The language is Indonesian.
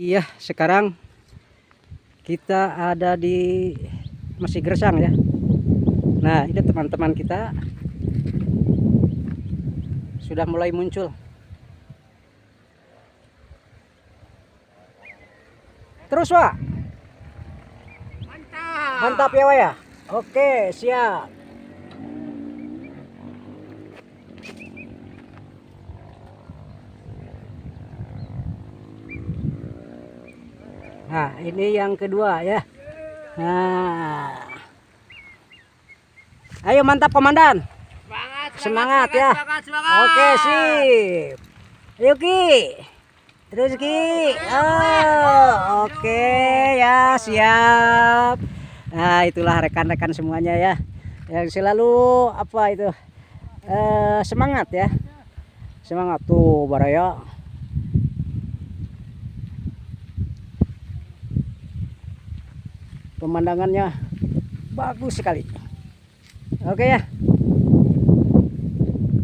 Iya, sekarang kita ada di Masih Gersang ya. Nah, ini teman-teman kita sudah mulai muncul. Terus, Wak. Mantap. Mantap ya, Wak ya. Oke, siap. Nah, ini yang kedua ya. Nah. Ayo mantap komandan. Semangat ya. Semangat. Oke, sip. Ayo Ki. Terus Ki. Oh, oke ya, siap. Nah, itulah rekan-rekan semuanya ya. Yang selalu apa itu? Semangat ya. Semangat tuh Baraya. Pemandangannya bagus sekali. Oke ya.